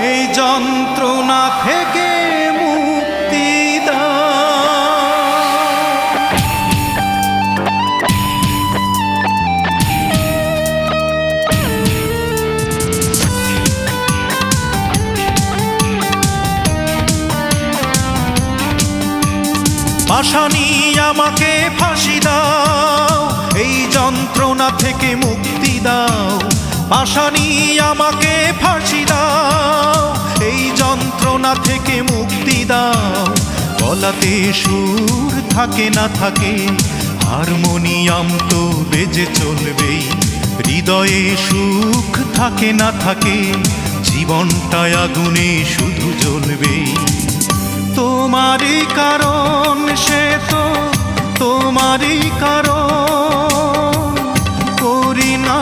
এই যন্ত্রণা থেকে মুক্তি দাও। পাশানি আমাকে ফাঁসি দাও, এই যন্ত্রণা থেকে মুক্তি দাও। পাশানি আমাকে ফাঁসি দাও, এই যন্ত্রণা থেকে মুক্তি দাও। গলাতে সুর থাকে না থাকে, হারমোনিয়াম তো বেজে চলবেই। হৃদয়ে সুখ থাকে না থাকে, জীবনটা আগুনে শুধু জ্বলবেই। তোমারই কারণ সে তো তোমারই কারণ, করি না